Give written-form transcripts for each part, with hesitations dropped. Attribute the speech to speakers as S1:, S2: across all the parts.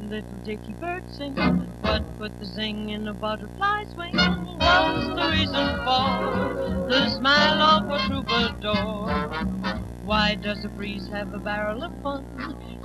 S1: Little Dickie Bird sing, what put the zing in a butterfly's wing? What's the reason for the smile of a troubadour? Why does the breeze have a barrel of fun?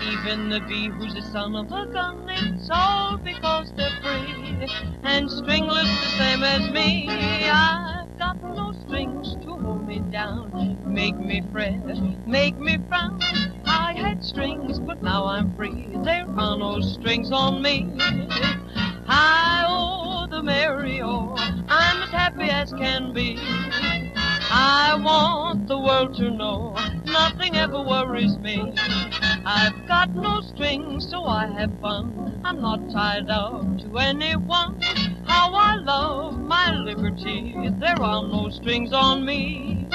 S1: Even the bee who's the son of a gun, it's all because they're free and stringless the same as me. I've got no strings to hold me down, make me fret, make me frown. I had strings, but now I'm free. There are no strings on me. Hi-oh, the merry-oh, I'm as happy as can be. I want the world to know nothing ever worries me. I've got no strings, so I have fun. I'm not tied up to anyone. How I love my liberty. There are no strings on me.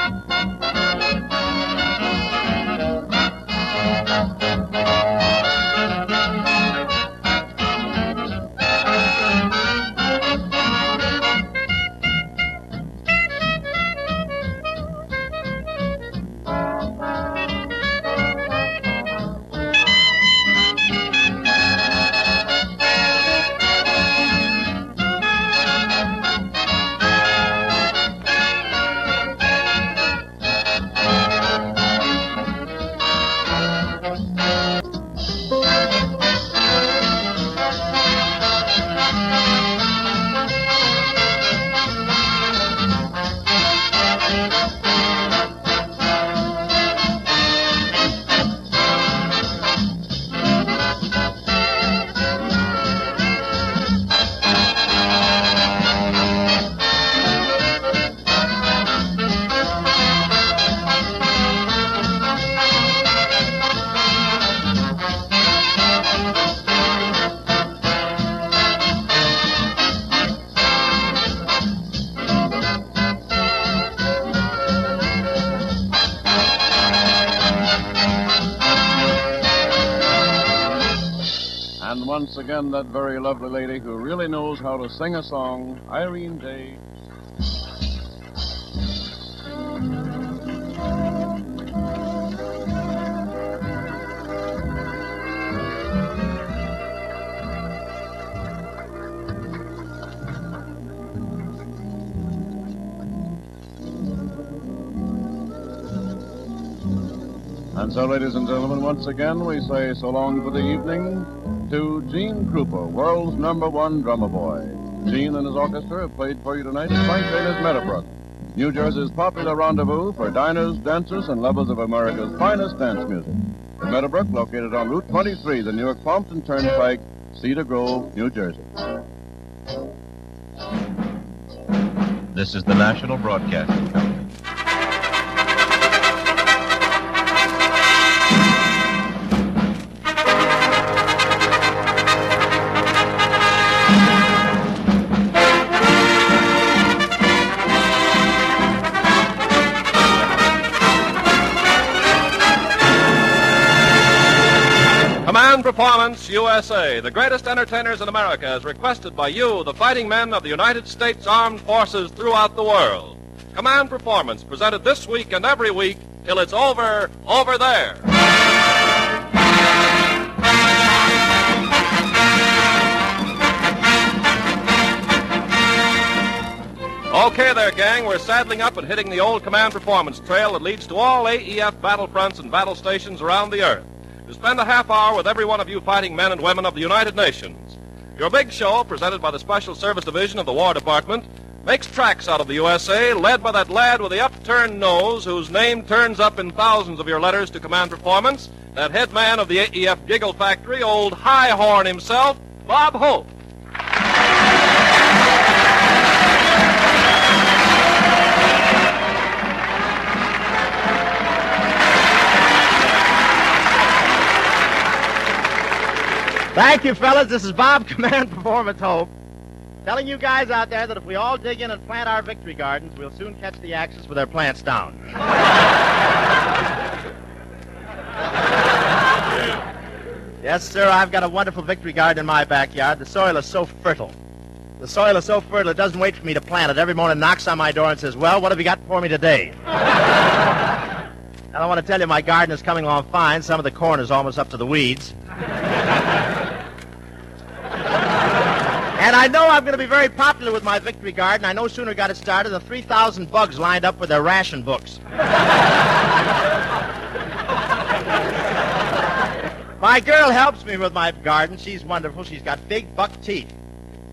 S2: And once again, that very lovely lady who really knows how to sing a song, Irene Day. And so, ladies and gentlemen, once again, we say so long for the evening to Gene Krupa, world's #1 drummer boy. Gene and his orchestra have played for you tonight at Frank Daly's Meadowbrook, New Jersey's popular rendezvous for diners, dancers, and lovers of America's finest dance music. The Meadowbrook, located on Route 23, the Newark Pompton Turnpike, Cedar Grove, New Jersey.
S3: This is the National Broadcasting Company.
S4: Performance USA, the greatest entertainers in America, is requested by you, the fighting men of the United States Armed Forces throughout the world. Command Performance, presented this week and every week till it's over there. Okay there, gang, we're saddling up and hitting the old Command Performance trail that leads to all AEF battlefronts and battle stations around the earth, to spend a half hour with every one of you fighting men and women of the United Nations. Your big show, presented by the Special Service Division of the War Department, makes tracks out of the USA, led by that lad with the upturned nose whose name turns up in thousands of your letters to Command Performance, that head man of the AEF Giggle Factory, old High Horn himself, Bob Hope.
S5: Thank you, fellas. This is Bob, Command Performance Hope, telling you guys out there that if we all dig in and plant our victory gardens, we'll soon catch the Axis with their plants down. Yes, sir, I've got a wonderful victory garden in my backyard. The soil is so fertile. The soil is so fertile, it doesn't wait for me to plant it. Every morning knocks on my door and says, well, what have you got for me today? And I want to tell you, my garden is coming along fine. Some of the corn is almost up to the weeds. And I know I'm going to be very popular with my victory garden. I no sooner got it started than 3,000 bugs lined up with their ration books. My girl helps me with my garden. She's wonderful. She's got big buck teeth.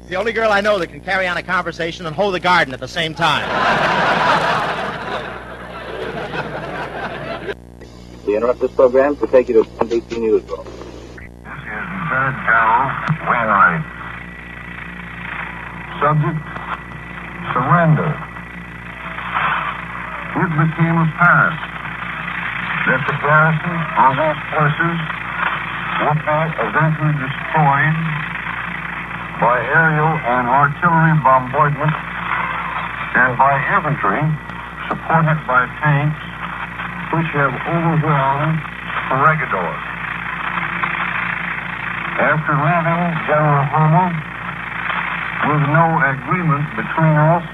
S5: She's the only girl I know that can carry on a conversation and hoe the garden at the same time.
S6: We interrupt this program to take you to NBC Newsroom.
S7: This is Lieutenant General Wainwright. Subject, surrender. It became apparent that the garrison or those forces would be eventually destroyed by aerial and artillery bombardment and by infantry supported by tanks which have overwhelmed Corregidor. After leaving General Homer with no agreement between us,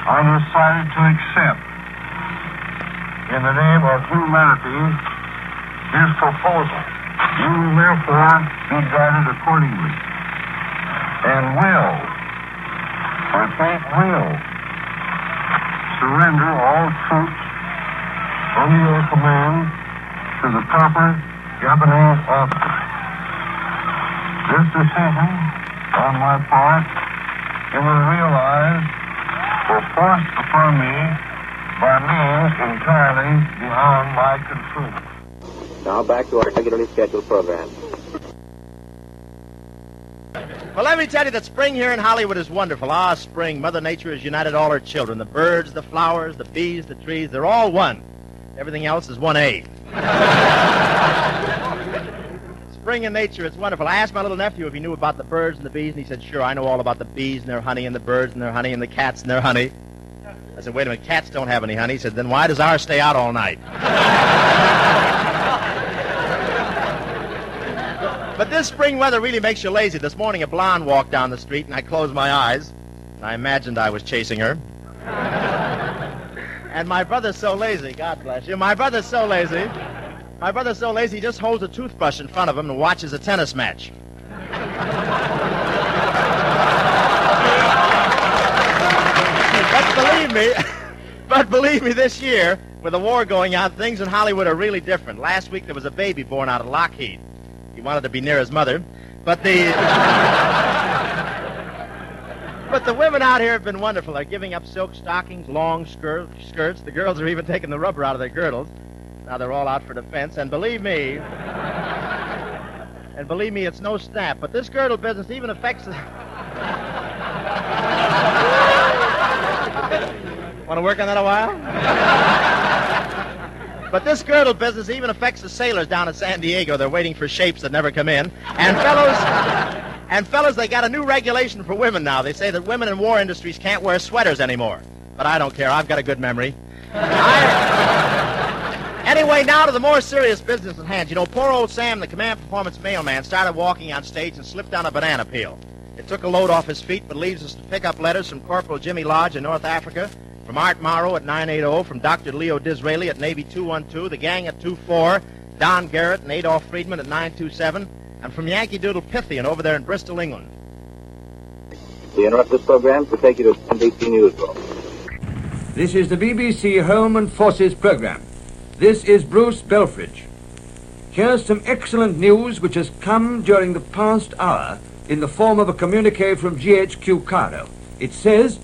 S7: I decided to accept, in the name of humanity, his proposal. You will therefore be guided accordingly, and will, I think will, surrender all troops under your command to the proper Japanese officer. This decision, on my part, it was realized, was forced upon me by means entirely beyond my control.
S6: Now back to our regularly scheduled program.
S5: Well, let me tell you that spring here in Hollywood is wonderful. Ah, spring. Mother Nature has united all her children. The birds, the flowers, the bees, the trees, they're all one. Everything else is 1A. Spring in nature, it's wonderful. I asked my little nephew if he knew about the birds and the bees, and he said, sure, I know all about the bees and their honey and the birds and their honey and the cats and their honey. I said, wait a minute, cats don't have any honey. He said, then why does ours stay out all night? But this spring weather really makes you lazy. This morning a blonde walked down the street, and I closed my eyes. I imagined I was chasing her. And my brother's so lazy, God bless you. My brother's so lazy, he just holds a toothbrush in front of him and watches a tennis match. But believe me, this year, with the war going on, things in Hollywood are really different. Last week there was a baby born out of Lockheed. He wanted to be near his mother, but the women out here have been wonderful. They're giving up silk stockings, long skirts. The girls are even taking the rubber out of their girdles. Now they're all out for defense, and believe me, it's no snap. But this girdle business even affects the... Want to work on that a while? But this girdle business even affects the sailors down at San Diego. They're waiting for shapes that never come in. And fellows, they got a new regulation for women now. They say that women in war industries can't wear sweaters anymore. But I don't care. I've got a good memory. Anyway, now to the more serious business at hand. You know, poor old Sam, the command performance mailman, started walking on stage and slipped down a banana peel. It took a load off his feet, but leaves us to pick up letters from Corporal Jimmy Lodge in North Africa, from Art Morrow at 980, from Dr. Leo Disraeli at Navy 212, the gang at 24, Don Garrett and Adolph Friedman at 927, and from Yankee Doodle Pythian over there in Bristol, England.
S6: We interrupt this program to take you to NBC Newsroom.
S8: This is the BBC Home and Forces program. This is Bruce Belfridge. Here's some excellent news which has come during the past hour in the form of a communique from GHQ Cairo. It says,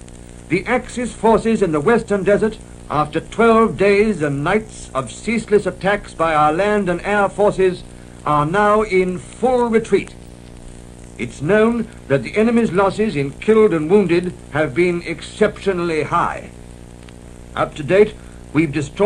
S8: the Axis forces in the Western Desert, after 12 days and nights of ceaseless attacks by our land and air forces, are now in full retreat. It's known that the enemy's losses in killed and wounded have been exceptionally high. Up to date, we've destroyed